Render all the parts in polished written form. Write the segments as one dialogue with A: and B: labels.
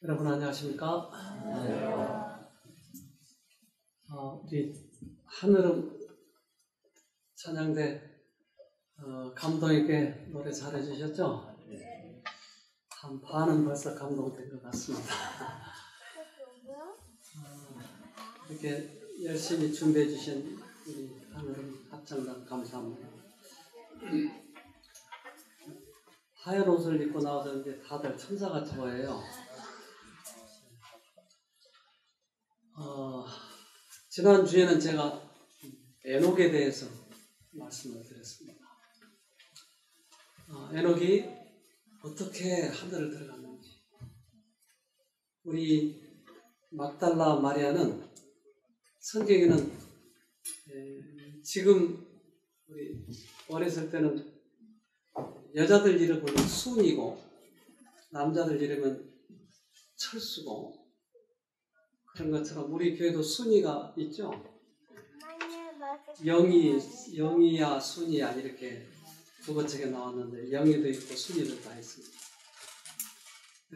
A: 여러분 안녕하십니까? 우리 한여름 찬양대 감동 있게 노래 잘해주셨죠? 한 반은 벌써 감동된 것 같습니다. 이렇게 열심히 준비해 주신 우리 한여름 합창단 감사합니다. 하얀 옷을 입고 나오셨는데 다들 천사같이 보여요. 지난주에는 제가 에녹에 대해서 말씀을 드렸습니다. 에녹이 어떻게 하늘을 들어갔는지. 우리 막달라 마리아는 성경에는 지금 우리 어렸을 때는 여자들 이름은 순이고 남자들 이름은 철수고 그런 것처럼 우리 교회도 순이가 있죠. 영이야 순이야 이렇게 국어책에 나왔는데 영이도 있고 순이도 다 있습니다.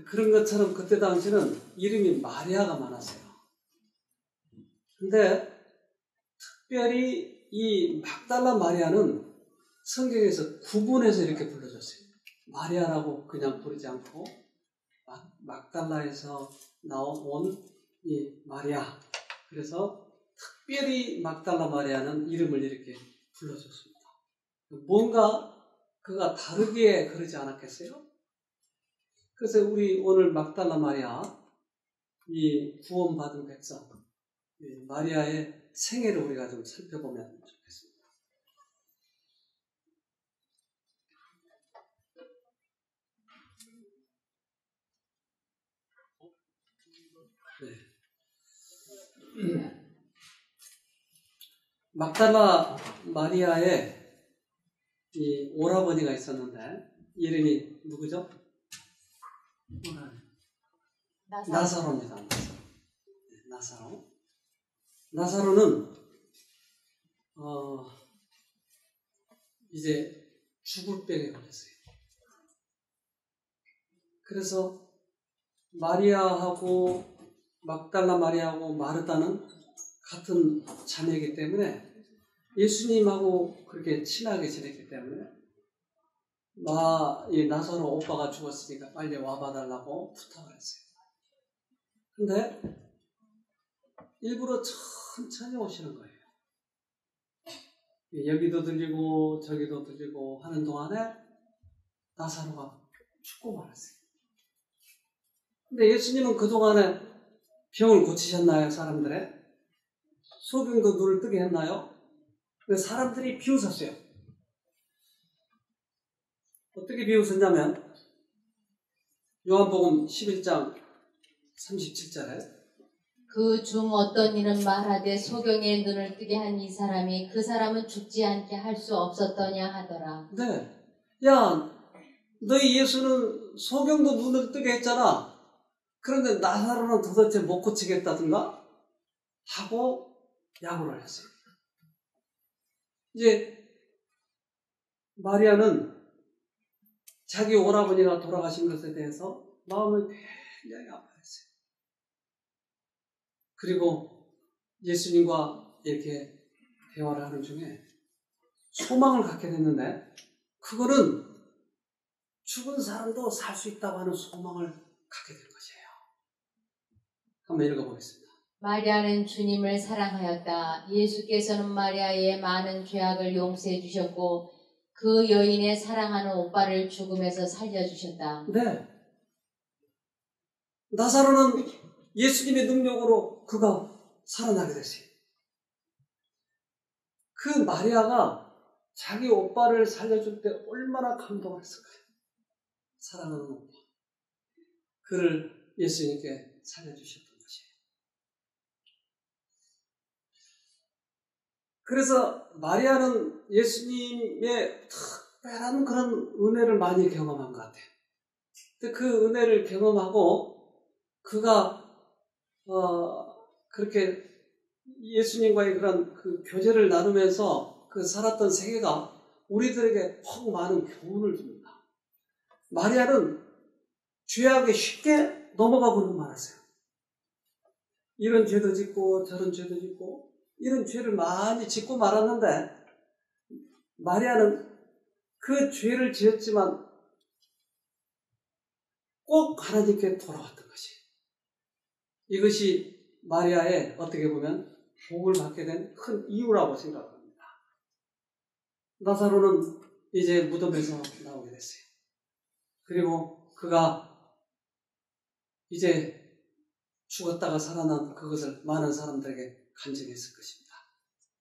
A: 그런 것처럼 그때 당시는 이름이 마리아가 많았어요. 근데 특별히 이 막달라 마리아는 성경에서 구분해서 이렇게 불러줬어요. 마리아라고 그냥 부르지 않고 막달라에서 나온 이 마리아. 그래서 특별히 막달라 마리아는 이름을 이렇게 불러줬습니다. 뭔가 그가 다르게 그러지 않았겠어요? 그래서 우리 오늘 막달라 마리아, 이 구원받은 백성, 마리아의 생애를 우리가 좀 살펴보면 좋겠습니다. 네. 막달라 마리아의 이 오라버니가 있었는데 이름이 누구죠? 나사로입니다. 나사로. 나사로는 이제 죽을 병에 걸렸어요. 그래서 마리아하고 막달라 마리아하고 마르다는 같은 자매이기 때문에 예수님하고 그렇게 친하게 지냈기 때문에 이 나사로 오빠가 죽었으니까 빨리 와봐달라고 부탁을 했어요. 근데 일부러 천천히 오시는 거예요. 여기도 들리고 저기도 들리고 하는 동안에 나사로가 죽고 말았어요. 근데 예수님은 그동안에 병을 고치셨나요? 사람들의? 소경도 눈을 뜨게 했나요? 근데 사람들이 비웃었어요. 어떻게 비웃었냐면 요한복음 11장 37절에
B: 그 중 어떤 이는 말하되 소경의 눈을 뜨게 한 이 사람이 그 사람은 죽지 않게 할 수 없었더냐 하더라.
A: 네. 야, 너희 예수는 소경도 눈을 뜨게 했잖아. 그런데 나사로는 도대체 못 고치겠다든가? 하고 야구를 했어요. 이제 마리아는 자기 오라버니가 돌아가신 것에 대해서 마음을 굉장히 아파했어요. 그리고 예수님과 이렇게 대화를 하는 중에 소망을 갖게 됐는데 그거는 죽은 사람도 살 수 있다고 하는 소망을 갖게 된 것이에요. 한번 읽어보겠습니다.
B: 마리아는 주님을 사랑하였다. 예수께서는 마리아의 많은 죄악을 용서해 주셨고 그 여인의 사랑하는 오빠를 죽음에서 살려주셨다.
A: 네. 나사로는 예수님의 능력으로 그가 살아나게 됐어요. 그 마리아가 자기 오빠를 살려줄 때 얼마나 감동을 했을까요? 사랑하는 오빠. 그를 예수님께 살려주셨던 것이에요. 그래서 마리아는 예수님의 특별한 그런 은혜를 많이 경험한 것 같아요. 근데 그 은혜를 경험하고 그가 그렇게 예수님과의 그런 그 교제를 나누면서 그 살았던 세계가 우리들에게 퍽 많은 교훈을 줍니다. 마리아는 죄악에 쉽게 넘어가 버리고 말았어요. 이런 죄도 짓고 저런 죄도 짓고 이런 죄를 많이 짓고 말았는데 마리아는 그 죄를 지었지만 꼭 하나님께 돌아왔던 것이, 이것이 마리아의 어떻게 보면 복을 받게 된 큰 이유라고 생각합니다. 나사로는 이제 무덤에서 나오게 됐어요. 그리고 그가 이제 죽었다가 살아난 그것을 많은 사람들에게 간증했을 것입니다.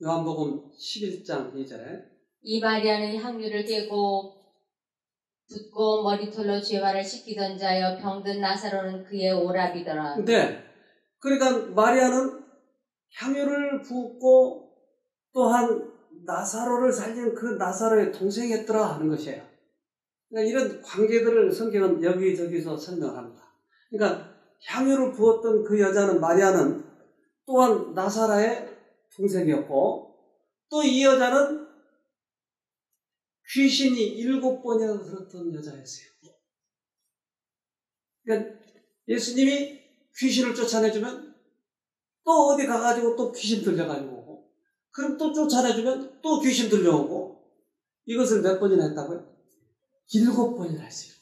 A: 요한복음 11장 2절에
B: 이 마리아는 향유를 깨고 붓고 머리털로 죄화를 씻기던 자여 병든 나사로는 그의 오랍이더라.
A: 네, 그러니까 마리아는 향유를 붓고 또한 나사로를 살린 그 나사로의 동생이었더라 하는 것이에요. 그러니까 이런 관계들을 성경은 여기저기서 설명합니다. 그러니까 향유를 부었던 그 여자는, 마리아는 또한 나사로의 동생이었고, 또 이 여자는 귀신이 7번이나 들었던 여자였어요. 그러니까 예수님이 귀신을 쫓아내주면 또 어디 가가지고 또 귀신 들려가지고 오고, 그럼 또 쫓아내주면 또 귀신 들려오고, 이것을 몇 번이나 했다고요? 7번이나 했어요.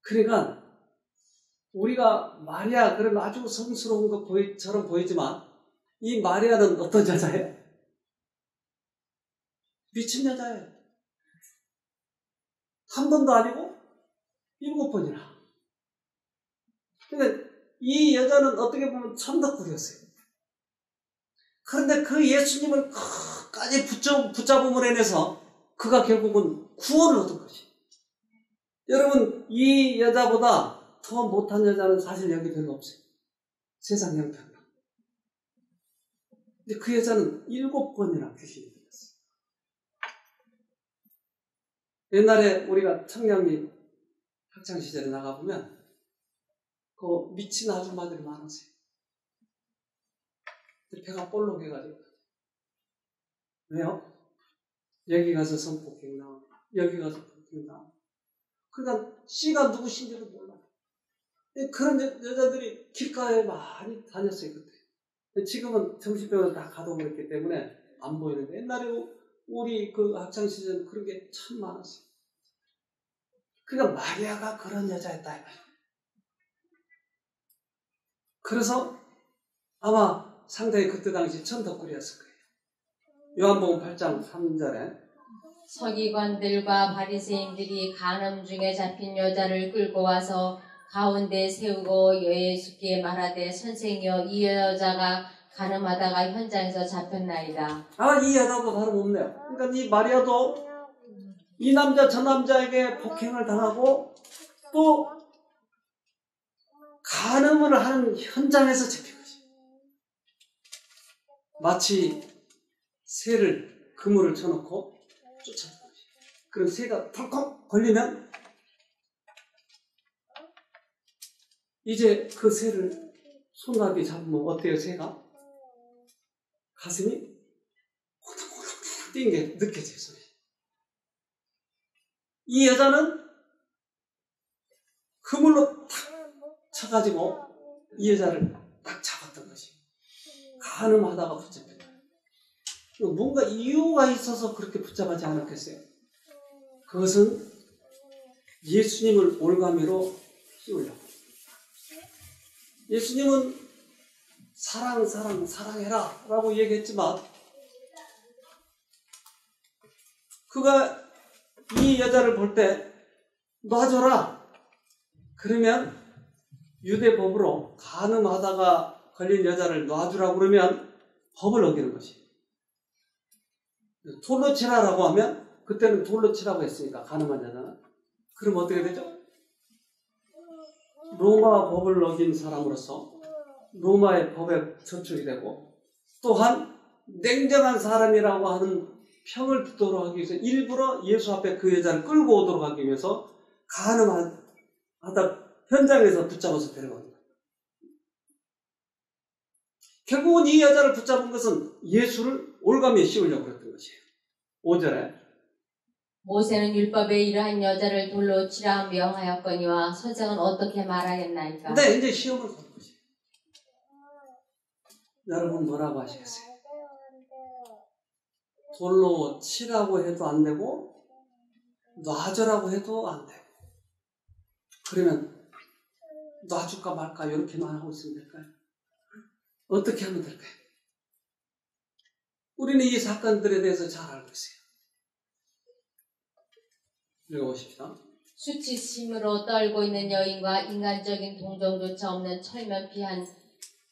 A: 그러니까 우리가 마리아 그러면 아주 성스러운 것처럼 보이지만 이 마리아는 어떤 여자예요? 미친 여자예요. 한 번도 아니고 7번이나. 그러니까 이 여자는 어떻게 보면 천덕꾸리였어요. 그런데 그 예수님을 끝까지 붙잡음으로 인해서 그가 결국은 구원을 얻은 것이. 여러분, 이 여자보다 더 못한 여자는 사실 여기 별로 없어요. 세상 형편으로. 근데 그 여자는 7번이나 귀신이 들렸어요. 옛날에 우리가 청량리 학창시절에 나가보면 그 미친 아줌마들이 많았어요. 배가 볼록해가지고. 왜요? 여기 가서 성폭행 나오고 여기 가서 폭행 나오고. 그러니까 씨가 누구신지도 몰라. 그런 여자들이 길가에 많이 다녔어요, 그때. 지금은 정신병원 다 가둬버렸기 때문에 안 보이는데, 옛날에 우리 그 학창시절은 그런 게 참 많았어요. 그러니까 마리아가 그런 여자였다. 그래서 아마 상당히 그때 당시 천덕꾸리였을 거예요. 요한복음 8장 3절에
B: 서기관들과 바리새인들이 간음 중에 잡힌 여자를 끌고 와서 가운데 세우고 예수께 말하되 선생이여 이 여자가 간음하다가 현장에서 잡혔나이다.
A: 이 여자도 다름없네요. 그러니까 이 마리아도 이 남자 저 남자에게 폭행을 당하고 또 간음을 하는 현장에서 잡힌 것이. 마치 새를 그물을 쳐놓고 쫓아낸 것이. 그럼 새가 덜컥 걸리면 이제 그 새를 손나비 잡으면 어때요, 새가? 가슴이 호동호동 뛰는 게 느껴져요, 손에. 이 여자는 그물로 탁 쳐가지고 이 여자를 딱 잡았던 것이. 간음하다가 붙잡혔다. 뭔가 이유가 있어서 그렇게 붙잡지 않았겠어요? 그것은 예수님을 올가미로 씌우려고. 예수님은 사랑해라 라고 얘기했지만 그가 이 여자를 볼 때 놔줘라. 그러면 유대법으로 간음하다가 걸린 여자를 놔주라고 그러면 법을 어기는 것이. 돌로 치라라고 하면 그때는 돌로 치라고 했으니까 간음한 여자는. 그럼 어떻게 되죠? 로마 법을 어긴 사람으로서 로마의 법에 저촉이 되고 또한 냉정한 사람이라고 하는 평을 듣도록 하기 위해서 일부러 예수 앞에 그 여자를 끌고 오도록 하기 위해서 간음하다 현장에서 붙잡아서 데려갑니다. 결국은 이 여자를 붙잡은 것은 예수를 올가미에 씌우려고 그랬던 것이에요. 5절에
B: 모세는 율법에 이러한 여자를 돌로 치라 명하였거니와 서장은 어떻게 말하겠나이까?
A: 근데 이제 시험을 거는 거지. 여러분 뭐라고 하시겠어요? 돌로 치라고 해도 안 되고 놔줘라고 해도 안 되고, 그러면 놔줄까 말까 이렇게만 하고 있으면 될까요? 어떻게 하면 될까요? 우리는 이 사건들에 대해서 잘 알고 있어요. 읽어보십시다.
B: 수치심으로 떨고 있는 여인과 인간적인 동정조차 없는 철면피한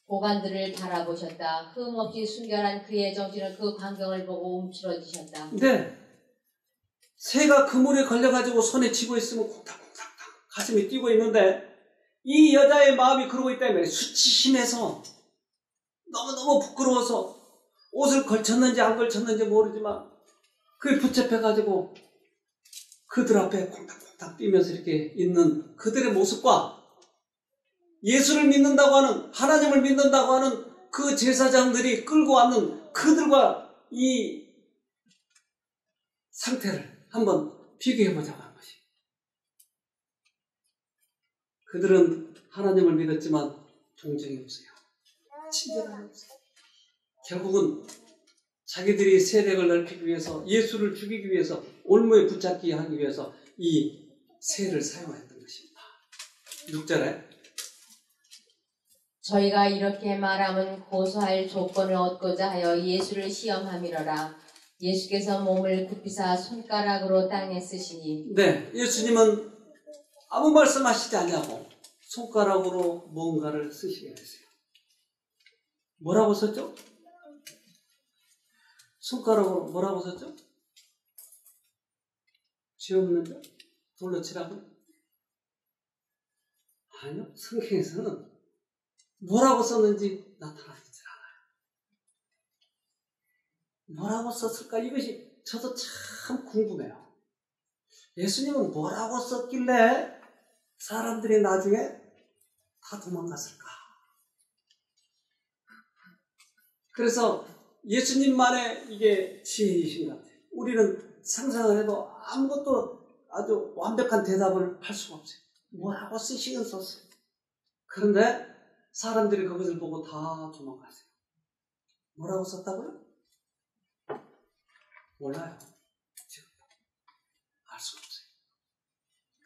B: 보관들을 바라보셨다. 흠없이 순결한 그의 정신은 그 광경을 보고 움츠러지셨다.
A: 네. 새가 그물에 걸려가지고 손에 쥐고 있으면 콩닥콩닥 가슴이 뛰고 있는데, 이 여자의 마음이 그러고 있기 때문에 수치심에서 너무너무 부끄러워서 옷을 걸쳤는지 안 걸쳤는지 모르지만 그게 붙잡혀가지고 그들 앞에 콩닥콩닥 뛰면서 이렇게 있는 그들의 모습과 예수를 믿는다고 하는, 하나님을 믿는다고 하는 그 제사장들이 끌고 왔는 그들과 이 상태를 한번 비교해보자고 하는 것이. 그들은 하나님을 믿었지만 동정이 없어요. 친절함이 없어요. 결국은 자기들이 세력을 넓히기 위해서, 예수를 죽이기 위해서, 올무에 붙잡기 하기 위해서 이 새를 사용했던 것입니다. 6절에
B: 저희가 이렇게 말하면 고소할 조건을 얻고자 하여 예수를 시험함이로라. 예수께서 몸을 굽히사 손가락으로 땅에 쓰시니.
A: 네, 예수님은 아무 말씀하시지 않냐고 손가락으로 뭔가를 쓰시게 했어요. 뭐라고 썼죠? 손가락으로 뭐라고 썼죠? 죄 없는 자? 돌로 치라고? 아니요, 성경에서는 뭐라고 썼는지 나타나지 않아요. 뭐라고 썼을까? 이것이 저도 참 궁금해요. 예수님은 뭐라고 썼길래 사람들이 나중에 다 도망갔을까? 그래서 예수님만의 이게 지혜이신 것 같아요. 우리는 상상을 해도 아무것도 아주 완벽한 대답을 할 수가 없어요. 뭐라고 쓰시긴 썼어요. 그런데 사람들이 그것을 보고 다 도망가세요. 뭐라고 썼다고요? 몰라요. 지금 알 수가 없어요.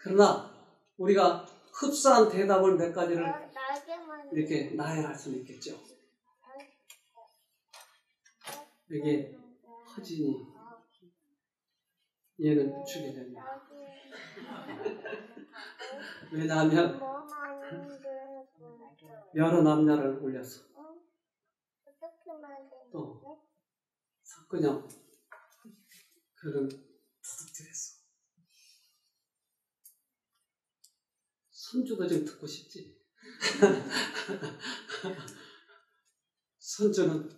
A: 그러나 우리가 흡사한 대답을 몇 가지를 이렇게 나열할 수는 있겠죠. 여기 허진이, 얘는 주게 됩니다. 왜냐하면 여러 남녀를 올려서, 또 석근형 그는 두둑질했어. 손주도 좀 듣고 싶지. 손주는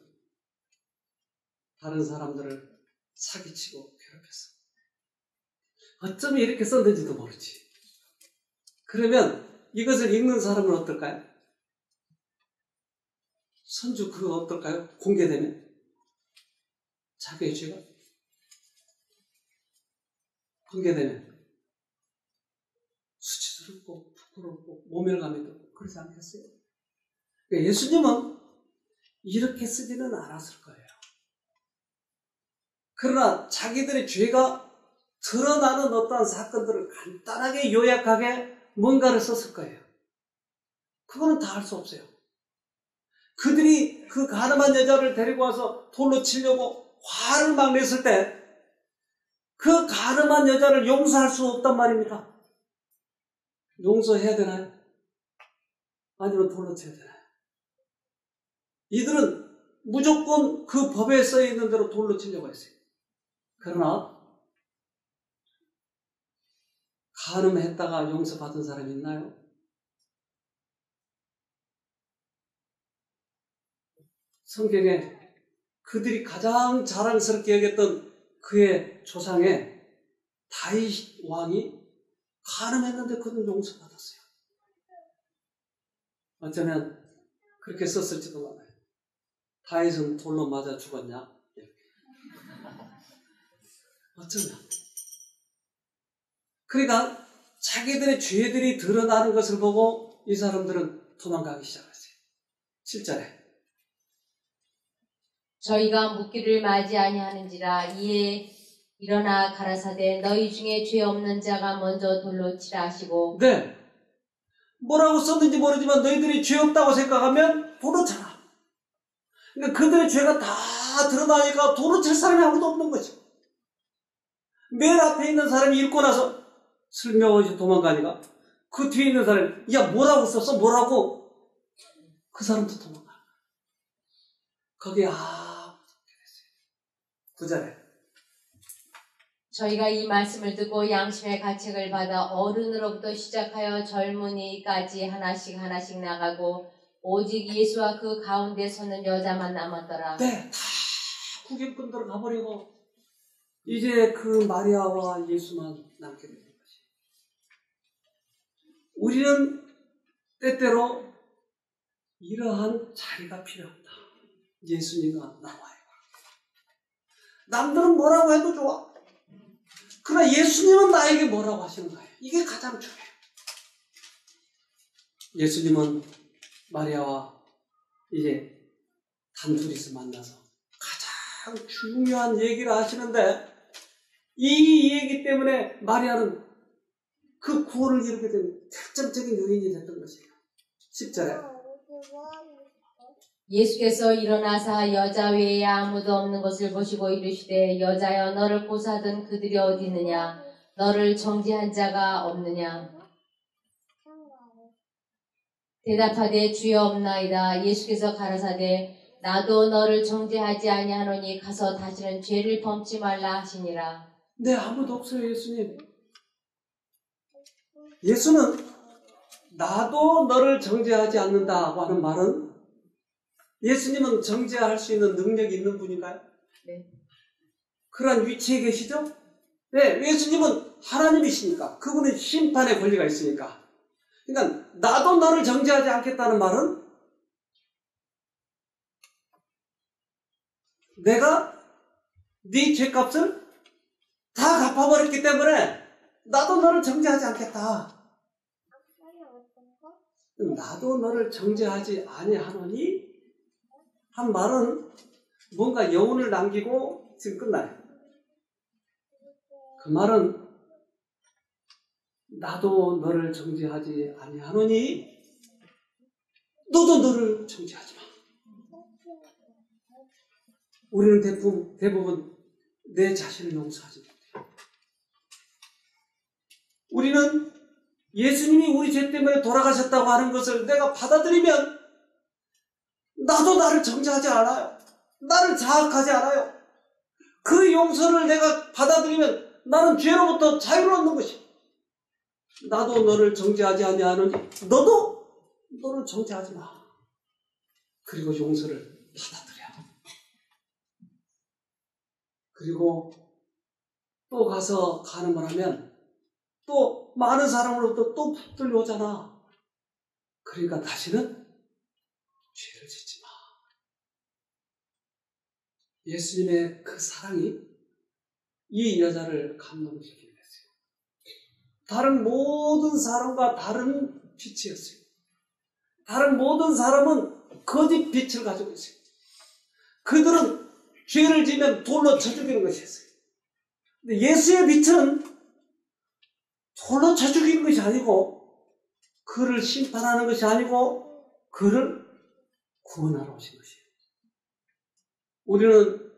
A: 다른 사람들을 사기치고 괴롭혔어. 어쩌면 이렇게 썼는지도 모르지. 그러면 이것을 읽는 사람은 어떨까요? 손주 그거 어떨까요? 공개되면? 자기의 죄가 공개되면 수치스럽고 부끄럽고 모멸감이 들고 그러지 않겠어요? 그러니까 예수님은 이렇게 쓰지는 않았을 거예요. 그러나 자기들의 죄가 드러나는 어떠한 사건들을 간단하게 요약하게 뭔가를 썼을 거예요. 그거는 다 알 수 없어요. 그들이 그 가늠한 여자를 데리고 와서 돌로 치려고 화를 막 냈을 때 그 가늠한 여자를 용서할 수 없단 말입니다. 용서해야 되나요? 아니면 돌로 쳐야 되나요? 이들은 무조건 그 법에 써있는 대로 돌로 치려고 했어요. 그러나 간음했다가 용서받은 사람이 있나요? 성경에 그들이 가장 자랑스럽게 여겼던 그의 조상의 다윗 왕이 간음했는데 그는 용서받았어요. 어쩌면 그렇게 썼을지도 몰라요. 다윗은 돌로 맞아 죽었냐? 이렇게. 어쩌면 그러니까 자기들의 죄들이 드러나는 것을 보고 이 사람들은 도망가기 시작했어요. 7절에
B: 저희가 묻기를 맞이 아니하는지라 이에 일어나 가라사대 너희 중에 죄 없는 자가 먼저 돌로 치라 하시고
A: 네. 뭐라고 썼는지 모르지만 너희들이 죄 없다고 생각하면 돌로 쳐라. 그러니까 그들의 죄가 다 드러나니까 돌로 칠 사람이 아무도 없는 거죠. 맨 앞에 있는 사람이 읽고 나서 슬며시 도망가니까 그 뒤에 있는 사람이 야 뭐라고 썼어? 뭐라고? 그 사람도 도망가. 거기에 아무도 없게 됐어요. 9절에
B: 저희가 이 말씀을 듣고 양심의 가책을 받아 어른으로부터 시작하여 젊은이까지 하나씩 나가고 오직 예수와 그 가운데 서는 여자만 남았더라.
A: 네, 다 구경꾼들로 가버리고 이제 그 마리아와 예수만 남게 되는 것이. 우리는 때때로 이러한 자리가 필요합니다. 예수님과 나와요. 남들은 뭐라고 해도 좋아. 그러나 예수님은 나에게 뭐라고 하시는 거예요. 이게 가장 중요해요. 예수님은 마리아와 이제 단둘이서 만나서 가장 중요한 얘기를 하시는데 이 얘기 때문에 마리아는 그 구원을 이루게 된 결정적인 요인이 됐던 것이에요. 10절에
B: 예수께서 일어나사 여자 외에 아무도 없는 것을 보시고 이르시되 여자여 너를 고사하던 그들이 어디 있느냐 너를 정죄한 자가 없느냐 대답하되 주여 없나이다. 예수께서 가라사대 나도 너를 정죄하지 아니하노니 가서 다시는 죄를 범치 말라 하시니라.
A: 네, 아무도 없어요. 예수님. 예수는 나도 너를 정죄하지 않는다고 하는 말은 예수님은 정죄할 수 있는 능력이 있는 분인가요?
B: 네.
A: 그런 위치에 계시죠? 네, 예수님은 하나님이시니까 그분은 심판의 권리가 있으니까. 그러니까 나도 너를 정죄하지 않겠다는 말은 내가 네 죄값을 다 갚아버렸기 때문에 나도 너를 정죄하지 않겠다. 나도 너를 정죄하지 아니하노니 한 말은 뭔가 여운을 남기고 지금 끝나요. 그 말은 나도 너를 정죄하지 아니하노니 너도 너를 정죄하지 마. 우리는 대부분 내 자신을 용서하지 못해요. 우리는 예수님이 우리 죄 때문에 돌아가셨다고 하는 것을 내가 받아들이면 나도 나를 정죄하지 않아요. 나를 자학하지 않아요. 그 용서를 내가 받아들이면 나는 죄로부터 자유를 얻는 것이야. 나도 너를 정죄하지 아니하노니 너도 너를 정죄하지 마. 그리고 용서를 받아들여. 그리고 또 가서 간음을 하면 또 많은 사람으로부터 또 붙들려오잖아. 그러니까 다시는 죄를 짓지 마. 예수님의 그 사랑이 이 여자를 감동시키게 됐어요. 다른 모든 사람과 다른 빛이었어요. 다른 모든 사람은 거짓 빛을 가지고 있어요. 그들은 죄를 지면 돌로 쳐 죽이는 것이었어요. 근데 예수의 빛은 돌로 쳐 죽이는 것이 아니고 그를 심판하는 것이 아니고 그를 구원하러 오신 것이에요. 우리는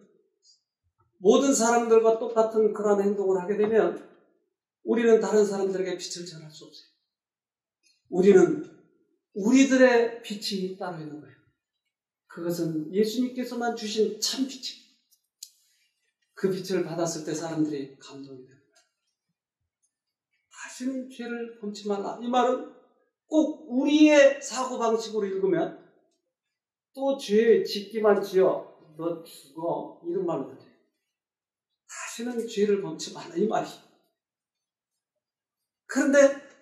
A: 모든 사람들과 똑같은 그런 행동을 하게 되면 우리는 다른 사람들에게 빛을 전할 수 없어요. 우리는 우리들의 빛이 따로 있는 거예요. 그것은 예수님께서만 주신 참 빛이에요. 그 빛을 받았을 때 사람들이 감동이 됩니다. 다시는 죄를 범치 말라. 이 말은 꼭 우리의 사고방식으로 읽으면 또 죄 짓기만 지어 너 죽어 이런 말로 들려요. 다시는 죄를 범치 말라 이 말이. 그런데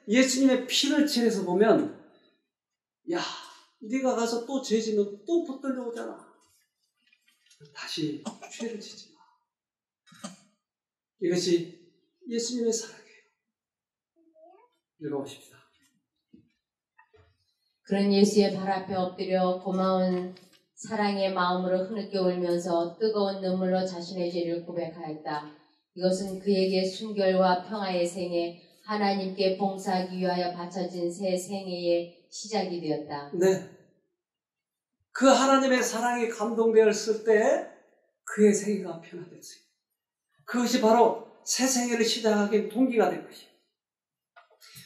A: 예수님의 피를 칠해서 보면 야 네가 가서 또 죄 지면 또 붙들려 오잖아. 다시 죄를 짓지 마. 이것이 예수님의 사랑이에요. 읽어보십시다.
B: 그런 예수의 발 앞에 엎드려 고마운 사랑의 마음으로 흐느껴 울면서 뜨거운 눈물로 자신의 죄를 고백하였다. 이것은 그에게 순결과 평화의 생애, 하나님께 봉사하기 위하여 바쳐진 새 생애의 시작이 되었다.
A: 네. 그 하나님의 사랑이 감동되었을 때 그의 생애가 변화됐어요. 그것이 바로 새 생애를 시작하기 동기가 된 것이에요.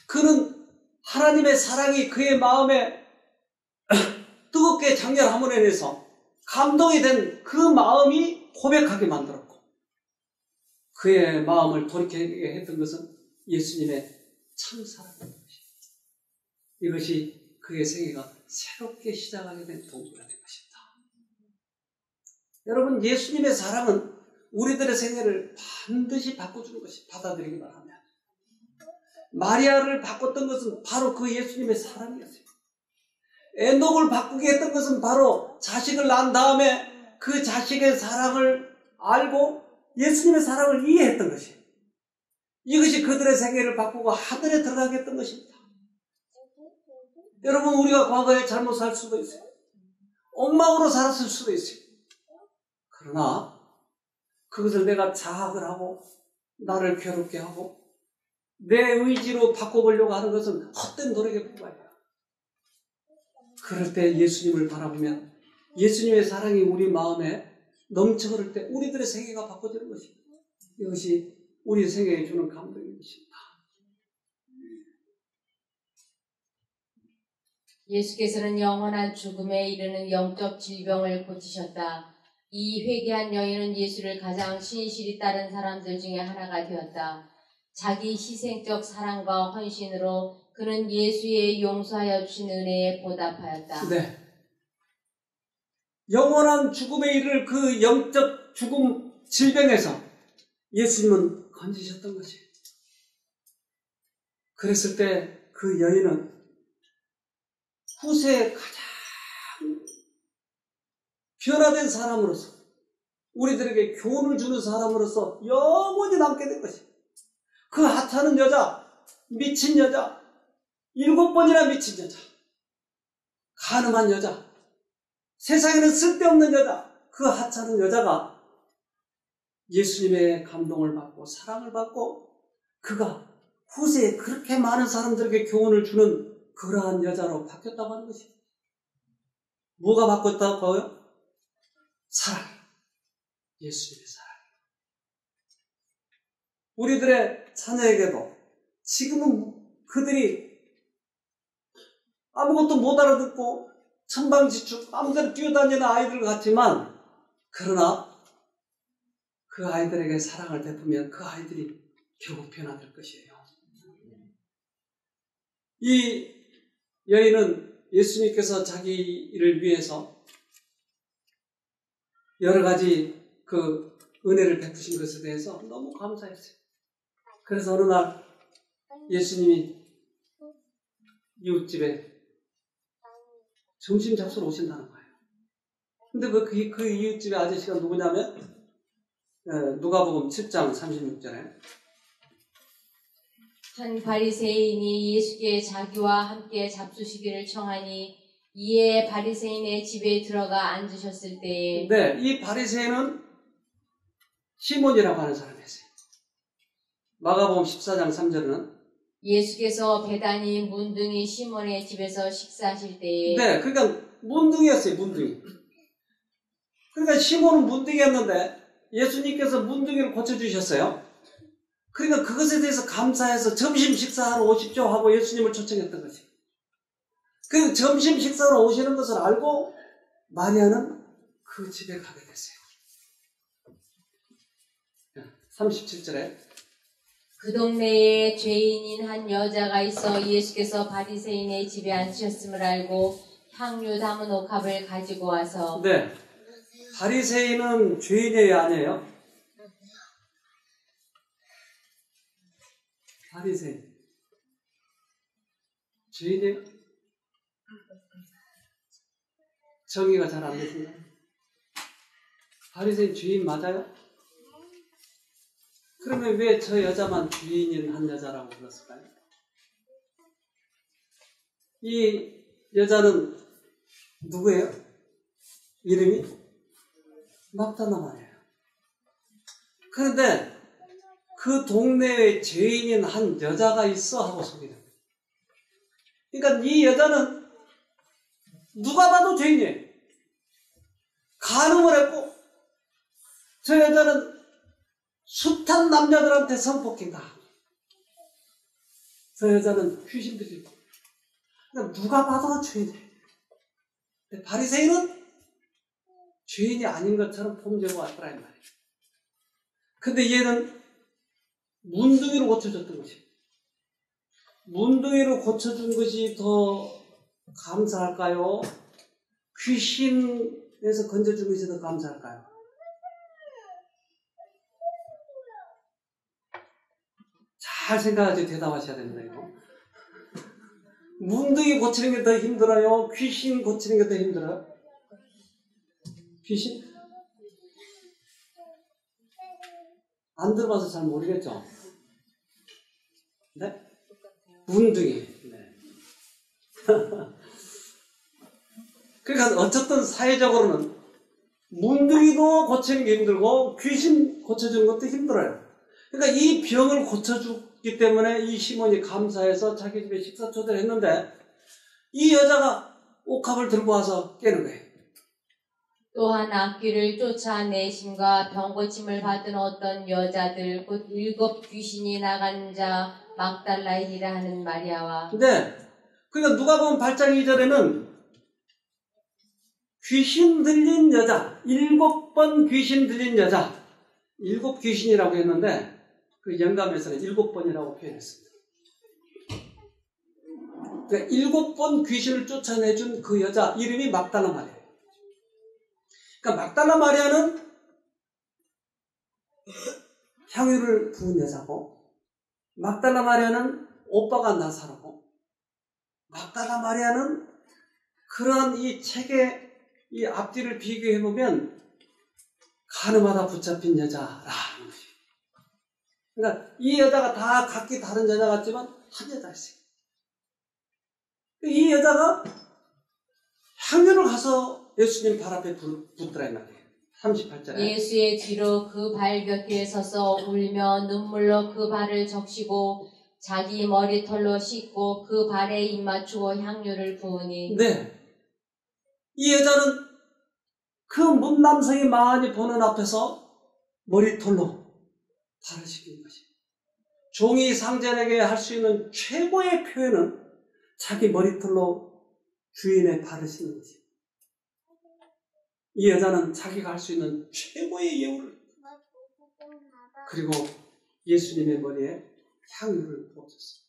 A: 그는 하나님의 사랑이 그의 마음에 뜨겁게 장렬함으로 인해서 감동이 된 그 마음이 고백하게 만들었고, 그의 마음을 돌이키게 했던 것은 예수님의 참 사랑이었던 것입니다. 이것이 그의 생애가 새롭게 시작하게 된 동기가 된 것입니다. 여러분, 예수님의 사랑은 우리들의 생애를 반드시 바꿔주는 것이 받아들이기 바랍니다. 마리아를 바꿨던 것은 바로 그 예수님의 사랑이었어요. 에녹을 바꾸게 했던 것은 바로 자식을 낳은 다음에 그 자식의 사랑을 알고 예수님의 사랑을 이해했던 것이에요. 이것이 그들의 생애를 바꾸고 하늘에 들어가게 했던 것입니다. 여러분, 우리가 과거에 잘못 살 수도 있어요. 엉망으로 살았을 수도 있어요. 그러나 그것을 내가 자학을 하고 나를 괴롭게 하고 내 의지로 바꿔보려고 하는 것은 헛된 노력에 불과해요. 그럴 때 예수님을 바라보면 예수님의 사랑이 우리 마음에 넘쳐 흐를 때 우리들의 생애가 바꿔지는 것입니다. 이것이 우리 생애에 주는 감동인 것입니다.
B: 예수께서는 영원한 죽음에 이르는 영적 질병을 고치셨다. 이 회개한 여인은 예수를 가장 신실히 따른 사람들 중에 하나가 되었다. 자기 희생적 사랑과 헌신으로 그는 예수의 용서하여 주신 은혜에 보답하였다.
A: 네. 영원한 죽음에 이를 그 영적 죽음 질병에서 예수님은 건지셨던 것이에요. 그랬을 때 그 여인은 후세에 가장 변화된 사람으로서 우리들에게 교훈을 주는 사람으로서 영원히 남게 된 것이에요. 그 하찮은 여자, 미친 여자, 7번이나 미친 여자, 가늠한 여자, 세상에는 쓸데없는 여자, 그 하찮은 여자가 예수님의 감동을 받고 사랑을 받고 그가 후세에 그렇게 많은 사람들에게 교훈을 주는 그러한 여자로 바뀌었다고 하는 것입니다. 뭐가 바뀌었다고요? 사랑. 예수님의 사랑. 우리들의 자녀에게도 지금은 그들이 아무것도 못 알아듣고 천방지축 마음대로 뛰어다니는 아이들 같지만 그러나 그 아이들에게 사랑을 베푸면 그 아이들이 결국 변화될 것이에요. 이 여인은 예수님께서 자기를 위해서 여러 가지 그 은혜를 베푸신 것에 대해서 너무 감사했어요. 그래서 어느 날 예수님이 이웃집에 점심 잡수러 오신다는 거예요. 근데 그 이웃집의 아저씨가 누구냐면 누가복음 7장 36절에
B: 한 바리새인이 예수께 자기와 함께 잡수시기를 청하니 이에 바리새인의 집에 들어가 앉으셨을 때에
A: 네, 이 바리새인은 시몬이라고 하는 사람이었어요. 마가복음 14장 3절에는
B: 예수께서 베다니 문둥이 시몬의 집에서 식사하실 때에
A: 네, 그러니까 문둥이였어요. 문둥이. 그러니까 시몬은 문둥이였는데 예수님께서 문둥이를 고쳐주셨어요. 그러니까 그것에 대해서 감사해서 점심 식사하러 오십시오 하고 예수님을 초청했던 거죠. 그 점심 식사로 오시는 것을 알고 마리아는 그 집에 가게 됐어요. 37절에
B: 그 동네에 죄인인 한 여자가 있어 예수께서 바리새인의 집에 앉으셨음을 알고 향유 담은 옥합을 가지고 와서
A: 네, 바리새인은 죄인이에요, 아니에요? 바리새인 죄인이에요? 정의가 잘 안 되시나요? 바리새인 죄인 맞아요? 그러면 왜 저 여자만 죄인인 한 여자라고 불렀을까요? 이 여자는 누구예요? 이름이 막달라 마리아예요. 그런데 그 동네에 죄인인 한 여자가 있어 하고 소개해요. 그러니까 이 여자는 누가 봐도 죄인이에요. 간음을 했고 저 여자는 숱한 남자들한테 성폭행당하고 저 여자는 귀신 들리고 그러니까 누가 봐도 죄인이에요. 근데 바리새인은 죄인이 아닌 것처럼 범죄가 왔더라 이 말이에요. 근데 얘는 문둥이로 고쳐줬던 것이 문둥이로 고쳐준 것이 더 감사할까요? 귀신에서 건져준 것이 더 감사할까요? 잘 생각하셔서 대답하셔야 됩니다. 이거. 문둥이 고치는 게 더 힘들어요? 귀신 고치는 게 더 힘들어요? 귀신? 안 들어봐서 잘 모르겠죠? 네? 문둥이. 네. 그러니까 어쨌든 사회적으로는 문둥이도 고치는 게 힘들고 귀신 고쳐주는 것도 힘들어요. 그러니까 이 병을 고쳐주기 때문에 이 시몬이 감사해서 자기 집에 식사 초대를 했는데 이 여자가 옥합을 들고 와서 깨는 거예요.
B: 또한 악귀를 쫓아내심과 병고침을 받은 어떤 여자들 곧 7 귀신이 나간 자 막달라인이라 하는 마리아와
A: 네. 그러니까 누가 보면 8장 2절에는 귀신 들린 여자 7번 귀신 들린 여자 7 귀신이라고 했는데 그 영감에서는 7번이라고 표현했습니다. 그러니까 7번 귀신을 쫓아내준 그 여자 이름이 막달라 마리아예요. 그러니까 막달라 마리아는 향유를 부은 여자고 막달라 마리아는 오빠가 나사로고 막달라 마리아는 그러한 이 책의 이 앞뒤를 비교해보면 가늠하다 붙잡힌 여자라는 것이. 그러니까 이 여자가 다 각기 다른 여자 같지만 한 여자였어요. 이 여자가 향유를 가서 예수님 발 앞에 붓더라 이 말이에요. 38절에
B: 예수의 뒤로 그 발 곁에 서서 울며 눈물로 그 발을 적시고 자기 머리털로 씻고 그 발에 입 맞추고 향유를 부으니
A: 네. 이 여자는 그 문남성이 많이 보는 앞에서 머리털로 발을 씻긴 것이에요. 종이 상전에게 할 수 있는 최고의 표현은 자기 머리털로 주인의 발을 씻는 것이에요. 이 여자는 자기가 할 수 있는 최고의 예우를 그리고 예수님의 머리에 향유를 부었어요.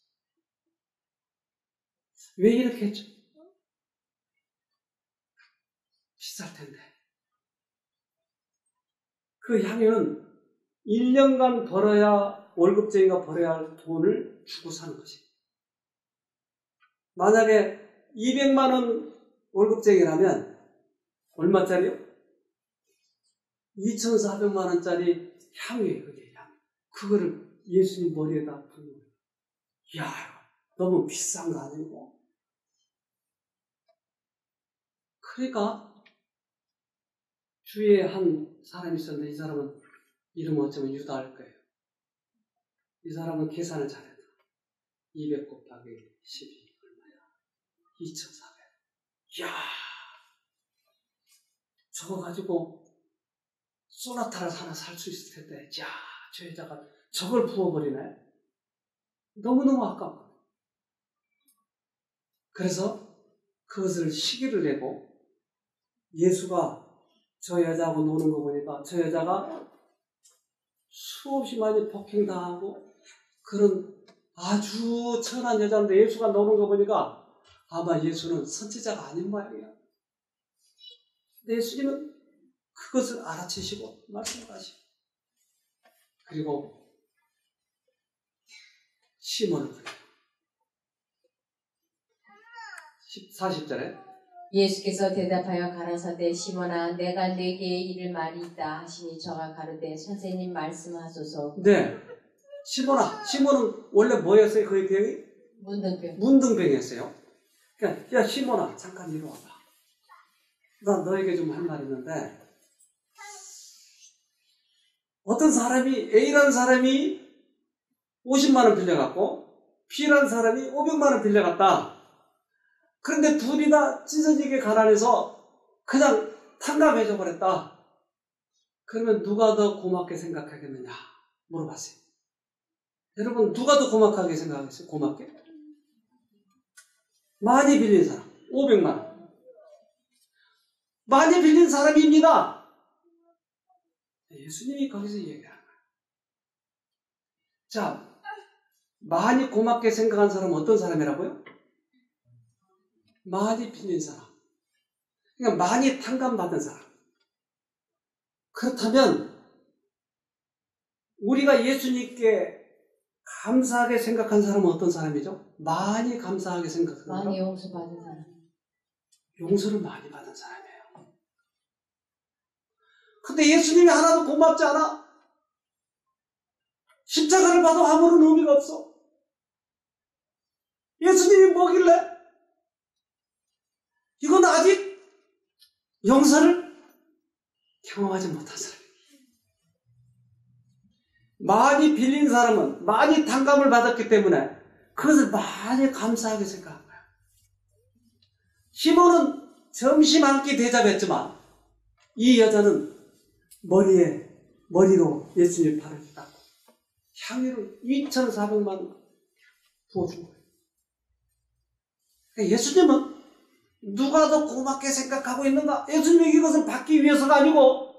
A: 왜 이렇게 했죠? 비쌀 텐데. 그 향유는 1년간 벌어야 월급쟁이가 벌어야 할 돈을 주고 사는 것이에요. 만약에 200만 원 월급쟁이라면 얼마짜리요? 2,400만 원짜리 향유예요. 그게 향. 그거를 예수님 머리에다 부는 거예요. 이야, 너무 비싼 거 아니고? 그러니까 주위에 한 사람이 있었는데 이 사람은 이름 어쩌면 유다일 거예요. 이 사람은 계산을 잘했다. 200 곱하기 12 얼마야? 2,400. 이야, 저거 가지고 소나타를 하나 살 수 있을 텐데, 야, 저 여자가 저걸 부어버리네? 너무너무 아까워. 그래서 그것을 시기를 내고 예수가 저 여자하고 노는 거 보니까 저 여자가 수없이 많이 폭행당하고 그런 아주 천한 여자인데 예수가 노는 거 보니까 아마 예수는 선지자가 아닌 모양이야. 예수님은 그것을 알아채시고 말씀하시고 그리고 시몬을 불러요. 40절에
B: 예수께서 대답하여 가라사대 시몬아 내가 네게 이를 말이 있다 하시니 저가 가로되 선생님 말씀하소서.
A: 네, 시몬은 원래 뭐였어요? 그의 병이?
B: 문둥병.
A: 문둥병이었어요. 야, 시몬아, 잠깐 이리 와봐. 나 너에게 좀 할 말 있는데, 어떤 사람이, A라는 사람이 50만 원 빌려갔고, B라는 사람이 500만 원 빌려갔다. 그런데 둘이 다 찢어지게 가난해서 그냥 탕감해줘 버렸다. 그러면 누가 더 고맙게 생각하겠느냐? 물어봤어요. 여러분, 누가 더 고맙게 생각하겠어요? 고맙게? 많이 빌린 사람, 500만 원. 많이 빌린 사람입니다. 예수님이 거기서 얘기하는 거예요. 자, 많이 고맙게 생각한 사람은 어떤 사람이라고요? 많이 빌린 사람. 그러니까 많이 탕감받은 사람. 그렇다면 우리가 예수님께 감사하게 생각한 사람은 어떤 사람이죠? 많이 감사하게 생각하는 사람.
B: 많이 용서받은 사람.
A: 용서를 많이 받은 사람이에요. 근데 예수님이 하나도 고맙지 않아? 십자가를 봐도 아무런 의미가 없어. 예수님이 뭐길래? 이건 아직 용서를 경험하지 못한 사람이에요. 많이 빌린 사람은 많이 탕감을 받았기 때문에 그것을 많이 감사하게 생각한 거야. 시몬은 점심 한 끼 대접했지만 이 여자는 머리로 예수님의 발을 닦고 향유를 2,400만 부어준 거예요. 그러니까 예수님은 누가 더 고맙게 생각하고 있는가? 예수님이 이것을 받기 위해서가 아니고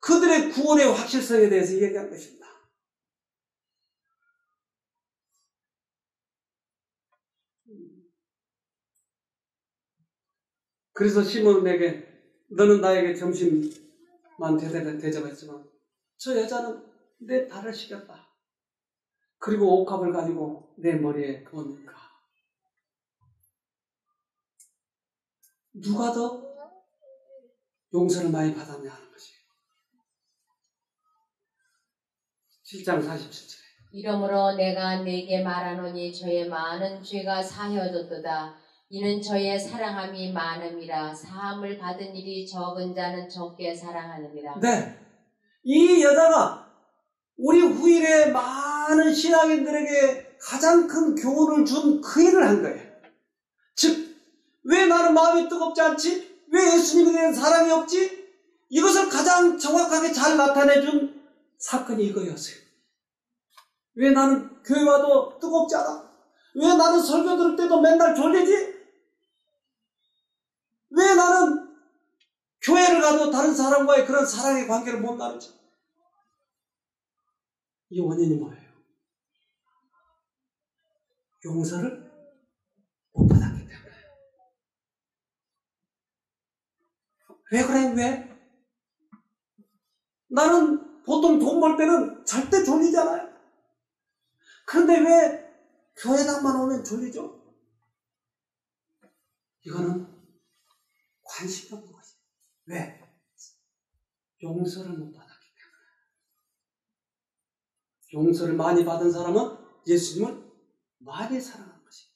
A: 그들의 구원의 확실성에 대해서 얘기한 것입니다. 그래서 시몬에게 너는 나에게 점심만 대접했지만 저 여자는 내 발을 씻겼다. 그리고 옥합을 가지고 내 머리에 그었는가. 누가 더 용서를 많이 받았냐 하는 것이에요. 7장 47절에
B: 이러므로 내가 네게 말하노니 저의 많은 죄가 사하여졌도다. 이는 저의 사랑함이 많음이라. 사함을 받은 일이 적은 자는 적게 사랑하느니라.
A: 네, 이 여자가 우리 후일의 많은 신앙인들에게 가장 큰 교훈을 준 그 일을 한 거예요. 즉, 왜 나는 마음이 뜨겁지 않지? 왜 예수님에 대한 사랑이 없지? 이것을 가장 정확하게 잘 나타내준 사건이 이거였어요. 왜 나는 교회 와도 뜨겁지 않아? 왜 나는 설교 들을 때도 맨날 졸리지? 왜 나는 교회를 가도 다른 사람과의 그런 사랑의 관계를 못 나누지? 이 원인이 뭐예요? 용서를 못 받았기 때문에. 왜 그래? 왜? 나는 보통 돈 벌 때는 절대 졸리잖아요. 그런데 왜 교회당만 오면 졸리죠? 이거는 관심이 없는 거지. 왜? 용서를 못 받았기 때문에. 용서를 많이 받은 사람은 예수님을 많이 사랑하는 것이.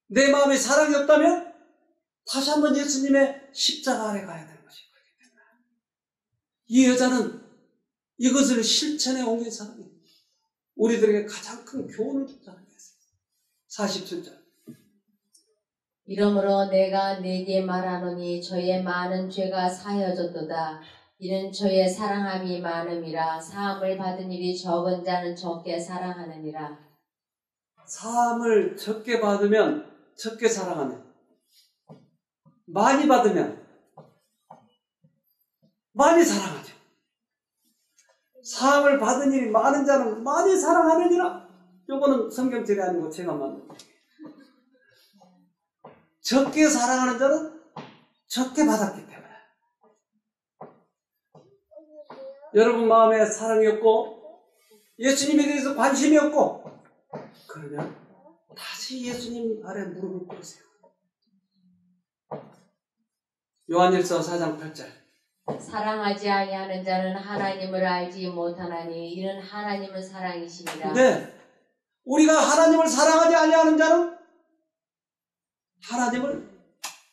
A: 내 마음에 사랑이 없다면 다시 한번 예수님의 십자가 아래 가야 되는 것이 그렇기 때문에. 이 여자는 이것을 실천에 옮긴 사람이에요. 우리들에게 가장 큰 교훈을 준 사람이었어요. 47절.
B: 이러므로 내가 네게 말하노니 저의 많은 죄가 사하여졌도다. 이는 저의 사랑함이 많음이라. 사함을 받은 일이 적은 자는 적게 사랑하느니라.
A: 사함을 적게 받으면 적게 사랑하면, 많이 받으면 많이 사랑하죠. 사함을 받은 일이 많은 자는 많이 사랑하느니라. 요거는 성경책이 아니고 제가 만든 거예요. 적게 사랑하는 자는 적게 받았기 때문에. 여러분 마음에 사랑이 없고 예수님에 대해서 관심이 없고 그러면 다시 예수님 아래 무릎을 꿇으세요. 요한일서 4장 8절.
B: 사랑하지 아니하는 자는 하나님을 알지 못하나니 이는 하나님은 사랑이시니라.
A: 네, 우리가 하나님을 사랑하지 아니하는 자는 하나님을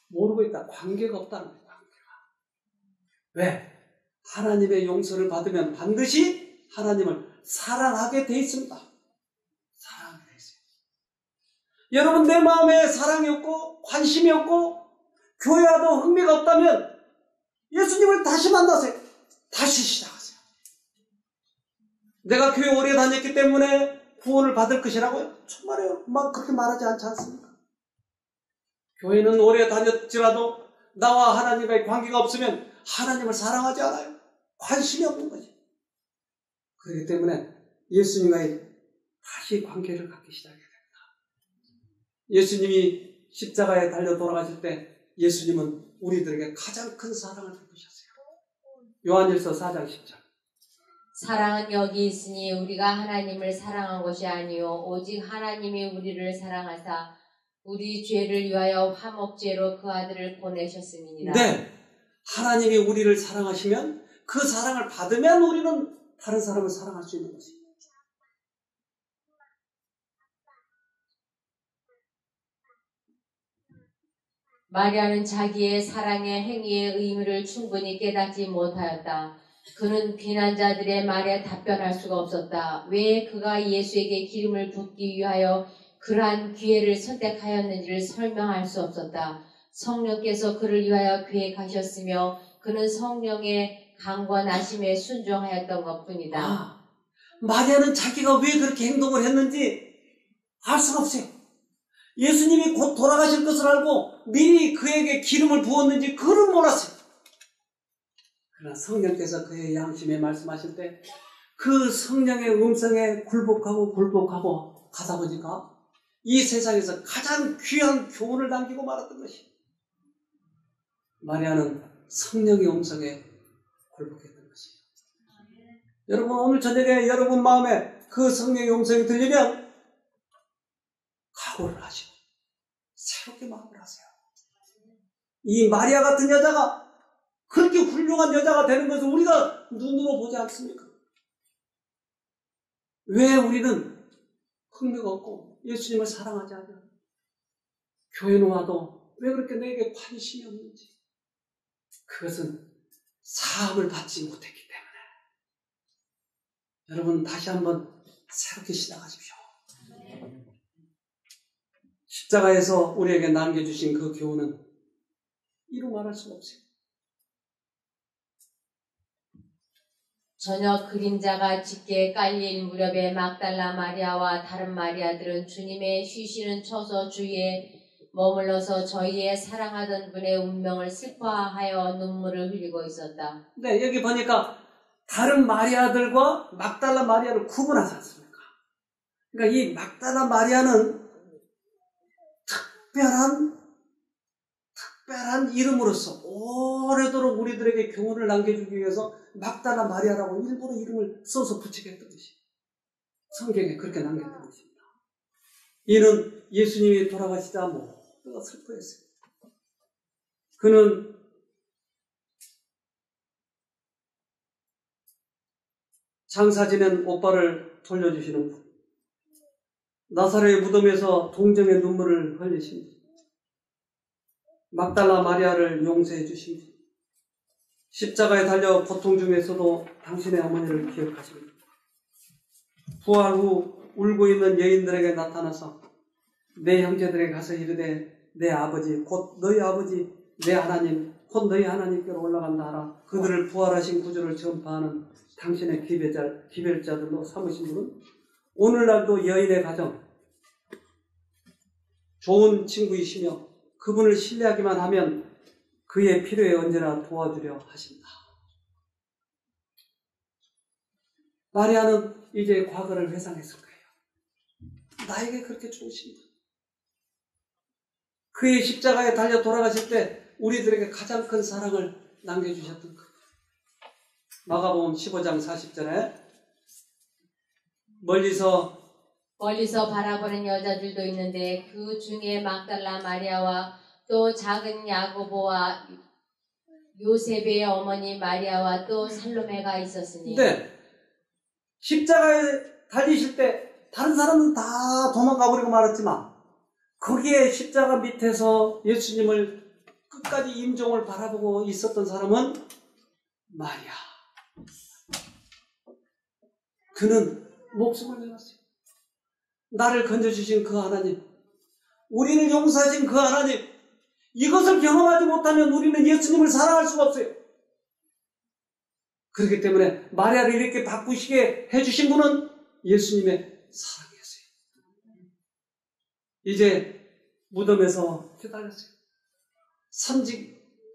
A: 모르고 있다. 관계가 없다는 거예요. 관계가. 왜? 하나님의 용서를 받으면 반드시 하나님을 사랑하게 돼 있습니다. 사랑하게 돼 있어요. 여러분, 내 마음에 사랑이 없고 관심이 없고 교회 와도 흥미가 없다면 예수님을 다시 만나세요. 다시 시작하세요. 내가 교회 오래 다녔기 때문에 구원을 받을 것이라고요? 정말요? 막 그렇게 말하지 않지 않습니까? 교회는 오래 다녔지라도 나와 하나님과의 관계가 없으면 하나님을 사랑하지 않아요. 관심이 없는 거지. 그렇기 때문에 예수님과의 다시 관계를 갖기 시작해야 됩니다. 예수님이 십자가에 달려 돌아가실 때 예수님은 우리들에게 가장 큰 사랑을 베푸셨어요. 요한일서 4장 10절.
B: 사랑은 여기 있으니 우리가 하나님을 사랑한 것이 아니요 오직 하나님이 우리를 사랑하사 우리 죄를 위하여 화목제로 그 아들을 보내셨음이니라.
A: 네, 하나님이 우리를 사랑하시면 그 사랑을 받으면 우리는 다른 사람을 사랑할 수 있는 것입니다.
B: 마리아는 자기의 사랑의 행위의 의미를 충분히 깨닫지 못하였다. 그는 비난자들의 말에 답변할 수가 없었다. 왜 그가 예수에게 기름을 붓기 위하여 그러한 기회를 선택하였는지를 설명할 수 없었다. 성령께서 그를 위하여 계획하셨으며 그는 성령의 강권하심에 순종하였던 것뿐이다.
A: 마리아는 자기가 왜 그렇게 행동을 했는지 알 수가 없어요. 예수님이 곧 돌아가실 것을 알고 미리 그에게 기름을 부었는지 그는 몰랐어요. 그러나 성령께서 그의 양심에 말씀하실 때 그 성령의 음성에 굴복하고 가다 보니까 이 세상에서 가장 귀한 교훈을 남기고 말았던 것이 마리아는 성령의 음성에 굴복했던 것이에요. 여러분, 오늘 저녁에 여러분 마음에 그 성령의 음성이 들리면 각오를 하시고 새롭게 마음을 하세요. 이 마리아 같은 여자가 그렇게 훌륭한 여자가 되는 것을 우리가 눈으로 보지 않습니까? 왜 우리는 흥미가 없고 예수님을 사랑하지 않냐? 교회는 와도 왜 그렇게 내게 관심이 없는지. 그것은 사함을 받지 못했기 때문에. 여러분, 다시 한번 새롭게 시작하십시오. 십자가에서 우리에게 남겨주신 그 교훈은 이루 말할 수가 없어요.
B: 저녁 그림자가 짙게 깔릴 무렵에 막달라 마리아와 다른 마리아들은 주님의 쉬시는 처소 주위에 머물러서 저희의 사랑하던 분의 운명을 슬퍼하여 눈물을 흘리고 있었다.
A: 네, 여기 보니까 다른 마리아들과 막달라 마리아를 구분하지 않습니까? 그러니까 이 막달라 마리아는 특별한 이름으로서 오래도록 우리들에게 교훈을 남겨주기 위해서 막달라 마리아라고 일부러 이름을 써서 붙이게 했던 것이 성경에 그렇게 남겼던 것입니다. 이는 예수님이 돌아가시자 모두가 슬퍼했어요. 그는 장사 지낸 오빠를 돌려주시는 분, 나사렛의 무덤에서 동정의 눈물을 흘리신 분, 막달라 마리아를 용서해 주신 분, 십자가에 달려 고통 중에서도 당신의 어머니를 기억하십니다. 부활 후 울고 있는 여인들에게 나타나서 내 형제들에게 가서 이르되 내 아버지 곧 너희 아버지 내 하나님 곧 너희 하나님께로 올라간다 하라. 그들을 부활하신 구주를 전파하는 당신의 기별자들로 삼으신 분은 오늘날도 여인의 가정 좋은 친구이시며 그분을 신뢰하기만 하면 그의 필요에 언제나 도와주려 하신다. 마리아는 이제 과거를 회상했을 거예요. 나에게 그렇게 좋으신다. 그의 십자가에 달려 돌아가실 때 우리들에게 가장 큰 사랑을 남겨주셨던 것. 마가복음 15장 40절에 멀리서
B: 바라보는 여자들도 있는데 그 중에 막달라 마리아와 또 작은 야고보와 요셉의 어머니 마리아와 또 살로메가 있었으니.
A: 네. 십자가에 달리실 때 다른 사람은 다 도망가 버리고 말았지만 거기에 십자가 밑에서 예수님을 끝까지 임종을 바라보고 있었던 사람은 마리아. 그는 목숨을 내놨어요. 나를 건져주신 그 하나님, 우리를 용서하신 그 하나님, 이것을 경험하지 못하면 우리는 예수님을 사랑할 수가 없어요. 그렇기 때문에 마리아를 이렇게 바꾸시게 해주신 분은 예수님의 사랑이었어요. 이제 무덤에서 기다렸어요.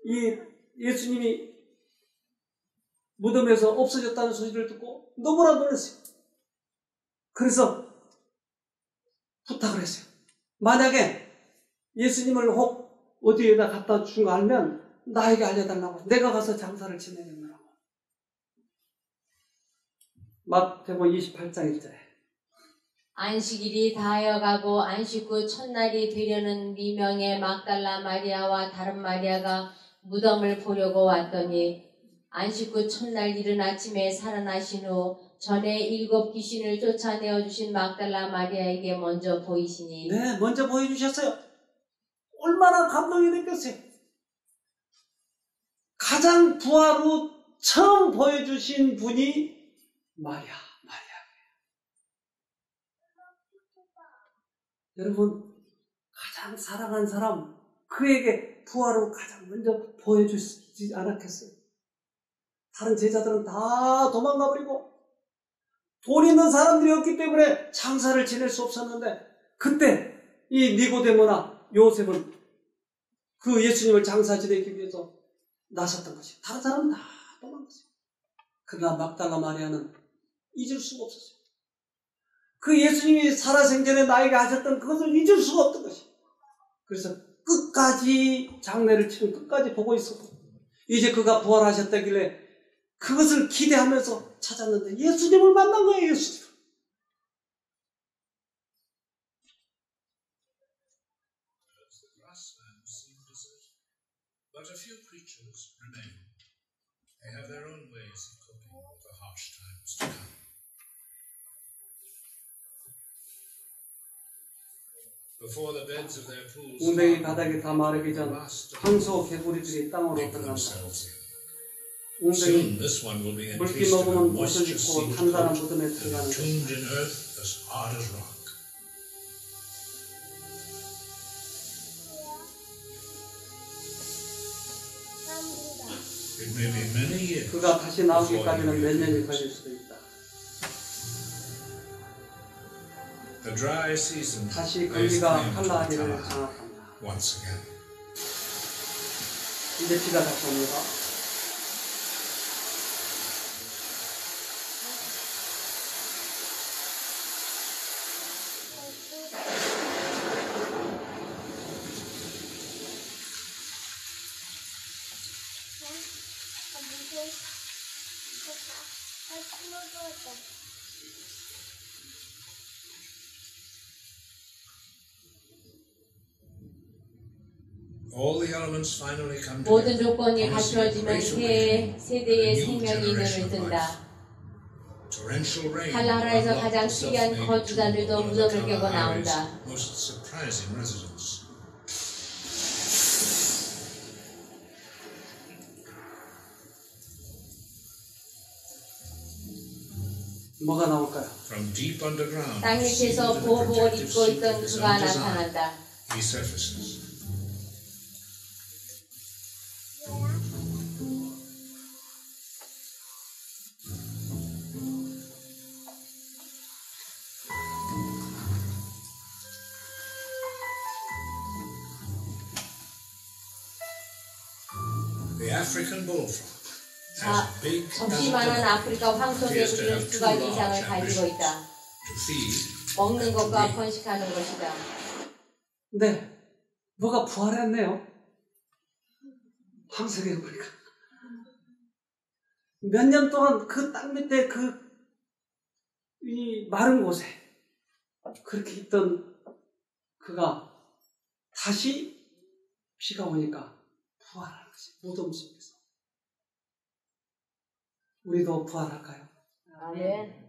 A: 이 예수님이 무덤에서 없어졌다는 소식을 듣고 너무나 놀랐어요. 그래서 부탁을 했어요. 만약에 예수님을 혹 어디에다 갖다 준 거 알면 나에게 알려달라고. 내가 가서 장사를 지내겠노라고. 마태복음 28장 1절에
B: 안식일이 다하여가고 안식 후 첫날이 되려는 미명의 막달라 마리아와 다른 마리아가 무덤을 보려고 왔더니 안식 후 첫날 이른 아침에 살아나신 후 전에 7 귀신을 쫓아내어 주신 막달라 마리아에게 먼저 보이시니
A: 네, 먼저 보여주셨어요. 얼마나 감동이 느꼈어요. 가장 부활 후 처음 보여주신 분이 마리아예요. 여러분, 가장 사랑한 사람, 그에게 부활 후 가장 먼저 보여주지 않았겠어요? 다른 제자들은 다 도망가버리고 돈 있는 사람들이었기 때문에 장사를 지낼 수 없었는데, 그때 이 니고데모나 요셉은 그 예수님을 장사 지내기 위해서 나섰던 것이에요. 다른 사람은 다 도망갔어요. 그러나 막달라 마리아는 잊을 수가 없었어요. 그 예수님이 살아생전에 나에게 하셨던 그것을 잊을 수가 없던 것이에요. 그래서 끝까지 장례를 치른 끝까지 보고 있었고, 이제 그가 부활하셨다길래 그것을 기대하면서 찾았는데 예수님을 만난 거예요. 예수님.
C: But a few creatures remain. They have their own ways of coping with the harsh times to come. Before the beds of their pools,
A: 웅덩이 바닥이 다 마르기 전 황소 개구리들이 땅으로 들어간다. 웅덩이 물기 머금은 옷을 입고 단단한 무덤에 들어가는 것이다. 그가 다시 나오기까지는 몇 년이 걸릴 수도 있다. 다시 거기가 한라하리를 장악한다. 이제 비가 다시 옵니다.
B: 모든 조건이 갖추어지면 새 세대의 생명이 눈을 뜬다. 한라하라에서 가장 특이한 거주자들도 무덤을 깨고 나온다.
A: 뭐가 나올까요?
B: 땅 밑에서 보복을 입고 있던 그가 나타난다. 접시만한 아프리카 황소개구리는 2가지 이상을 가지고 있다. 먹는 것과 번식하는 것이다.
A: 네, 뭐가 부활했네요. 황소개구리가 몇 년 동안 그 땅 밑에 이 마른 곳에 그렇게 있던 그가 다시 비가 오니까 부활하는 것이 무덤 속에서. 우리도 부활할까요?
B: 아멘.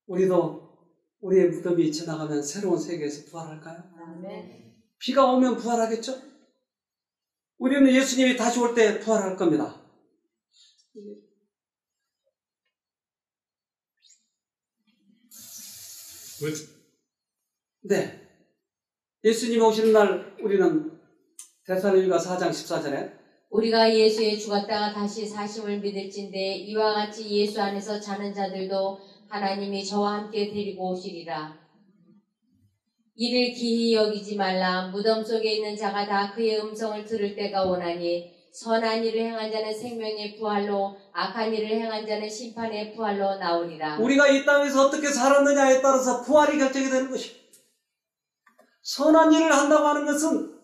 A: 우리도 우리의 무덤이 지나가면 새로운 세계에서 부활할까요?
B: 아멘.
A: 비가 오면 부활하겠죠? 우리는 예수님이 다시 올 때 부활할 겁니다. 네. 예수님 오시는 날 우리는 데살로니가 4장 14절에
B: 우리가 예수에 죽었다가 다시 사심을 믿을진데 이와 같이 예수 안에서 자는 자들도 하나님이 저와 함께 데리고 오시리라. 이를 기히 여기지 말라. 무덤 속에 있는 자가 다 그의 음성을 들을 때가 오나니 선한 일을 행한 자는 생명의 부활로 악한 일을 행한 자는 심판의 부활로 나오리라.
A: 우리가 이 땅에서 어떻게 살았느냐에 따라서 부활이 결정이 되는 것입니다. 선한 일을 한다고 하는 것은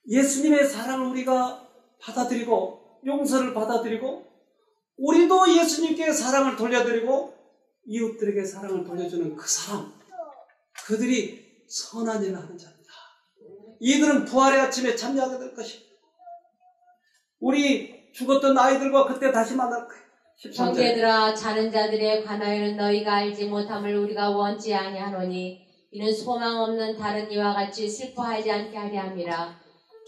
A: 예수님의 사랑을 우리가 받아들이고 용서를 받아들이고 우리도 예수님께 사랑을 돌려드리고 이웃들에게 사랑을 돌려주는 그 사람, 그들이 선한 일을 하는 자입니다. 이들은 부활의 아침에 참여하게 될 것입니다. 우리 죽었던 아이들과 그때 다시 만날 거예요. 13절.
B: 형제들아, 자는 자들에 관하여는 너희가 알지 못함을 우리가 원치 아니하노니 이는 소망 없는 다른 이와 같이 슬퍼하지 않게 하려 함이라.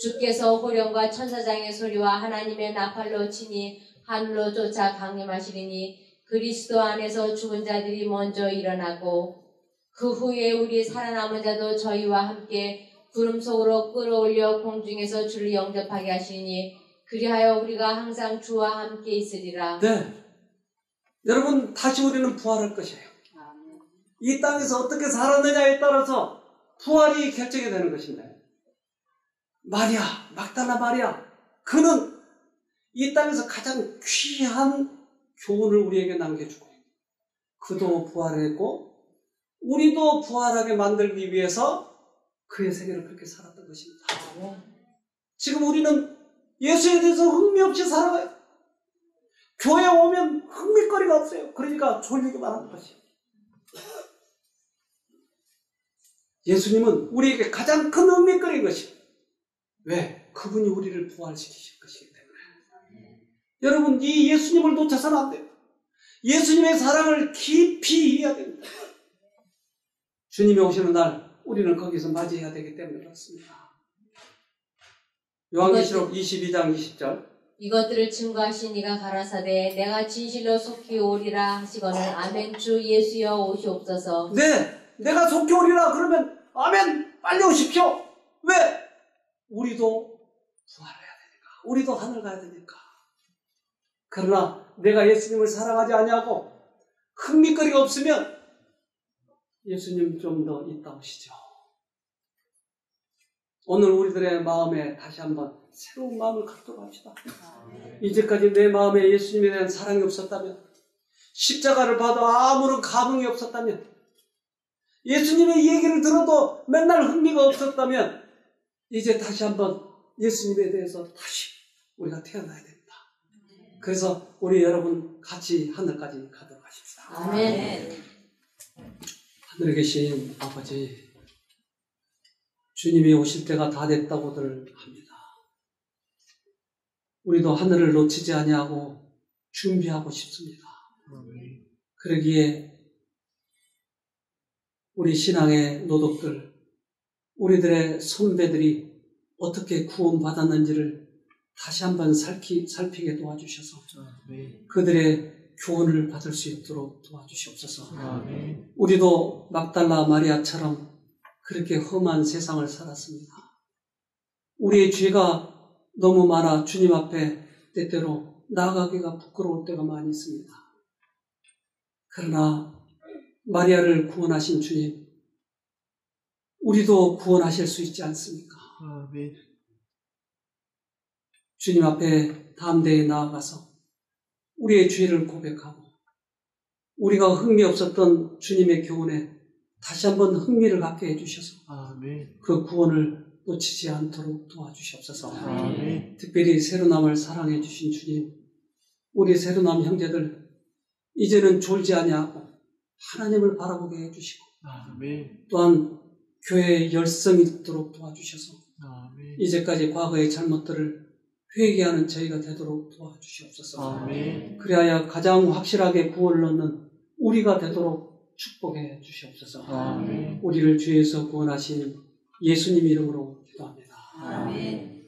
B: 주께서 호령과 천사장의 소리와 하나님의 나팔로 치니 하늘로 쫓아 강림하시리니 그리스도 안에서 죽은 자들이 먼저 일어나고 그 후에 우리 살아남은 자도 저희와 함께 구름 속으로 끌어올려 공중에서 주를 영접하게 하시니 그리하여 우리가 항상 주와 함께 있으리라.
A: 네. 여러분, 다시 우리는 부활할 것이에요. 이 땅에서 어떻게 살았느냐에 따라서 부활이 결정이 되는 것인데, 마리아, 막달라 마리아, 그는 이 땅에서 가장 귀한 교훈을 우리에게 남겨주고 그도 부활했고 우리도 부활하게 만들기 위해서 그의 세계를 그렇게 살았던 것입니다. 지금 우리는 예수에 대해서 흥미 없이 살아가요. 교회에 오면 흥미거리가 없어요. 그러니까 졸리기만 하는 것이에요. 예수님은 우리에게 가장 큰 흥미거리인 것입니다. 왜? 그분이 우리를 부활시키실 것이기 때문에. 여러분, 이 예수님을 놓쳐서는 안 돼요. 예수님의 사랑을 깊이 이해해야 됩니다. 주님이 오시는 날 우리는 거기서 맞이해야 되기 때문에 그렇습니다. 요한계시록 22장 20절.
B: 이것들을 증거하신 이가 가라사대 내가 진실로 속히 오리라 하시거늘 아멘. 주 예수여 오시옵소서.
A: 네, 내가 속히 오리라 그러면 아멘, 빨리 오십시오. 왜? 우리도 부활해야 되니까. 우리도 하늘 가야 되니까. 그러나 내가 예수님을 사랑하지 아니하고 흥미거리가 없으면 예수님 좀 더 이따 오시죠. 오늘 우리들의 마음에 다시 한번 새로운 마음을 갖도록 합시다. 이제까지 내 마음에 예수님에 대한 사랑이 없었다면, 십자가를 봐도 아무런 감흥이 없었다면, 예수님의 얘기를 들어도 맨날 흥미가 없었다면, 이제 다시 한번 예수님에 대해서 다시 우리가 태어나야 됩니다. 그래서 우리 여러분 같이 하늘까지 가도록 하십시다.
B: 아멘.
A: 하늘에 계신 아버지, 주님이 오실 때가 다 됐다고들 합니다. 우리도 하늘을 놓치지 아니하고 준비하고 싶습니다. 그러기에 우리 신앙의 노독들, 우리들의 선배들이 어떻게 구원받았는지를 다시 한번 살피게 도와주셔서 그들의 교훈을 받을 수 있도록 도와주시옵소서. 우리도 막달라 마리아처럼 그렇게 험한 세상을 살았습니다. 우리의 죄가 너무 많아 주님 앞에 때때로 나아가기가 부끄러울 때가 많이 있습니다. 그러나 마리아를 구원하신 주님, 우리도 구원하실 수 있지 않습니까? 주님 앞에 담대히 나아가서 우리의 죄를 고백하고 우리가 흥미 없었던 주님의 교훈에 다시 한번 흥미를 갖게 해주셔서 그 구원을 놓치지 않도록 도와주시옵소서. 특별히 새로남을 사랑해 주신 주님, 우리 새로남 형제들 이제는 졸지 아니하고 하나님을 바라보게 해주시고 또한 교회에 열성이 있도록 도와주셔서 이제까지 과거의 잘못들을 회개하는 저희가 되도록 도와주시옵소서. 그리하여 가장 확실하게 구원을 얻는 우리가 되도록 축복해 주시옵소서. 우리를 죄에서 구원하신 예수님 이름으로 기도합니다.
B: 아멘.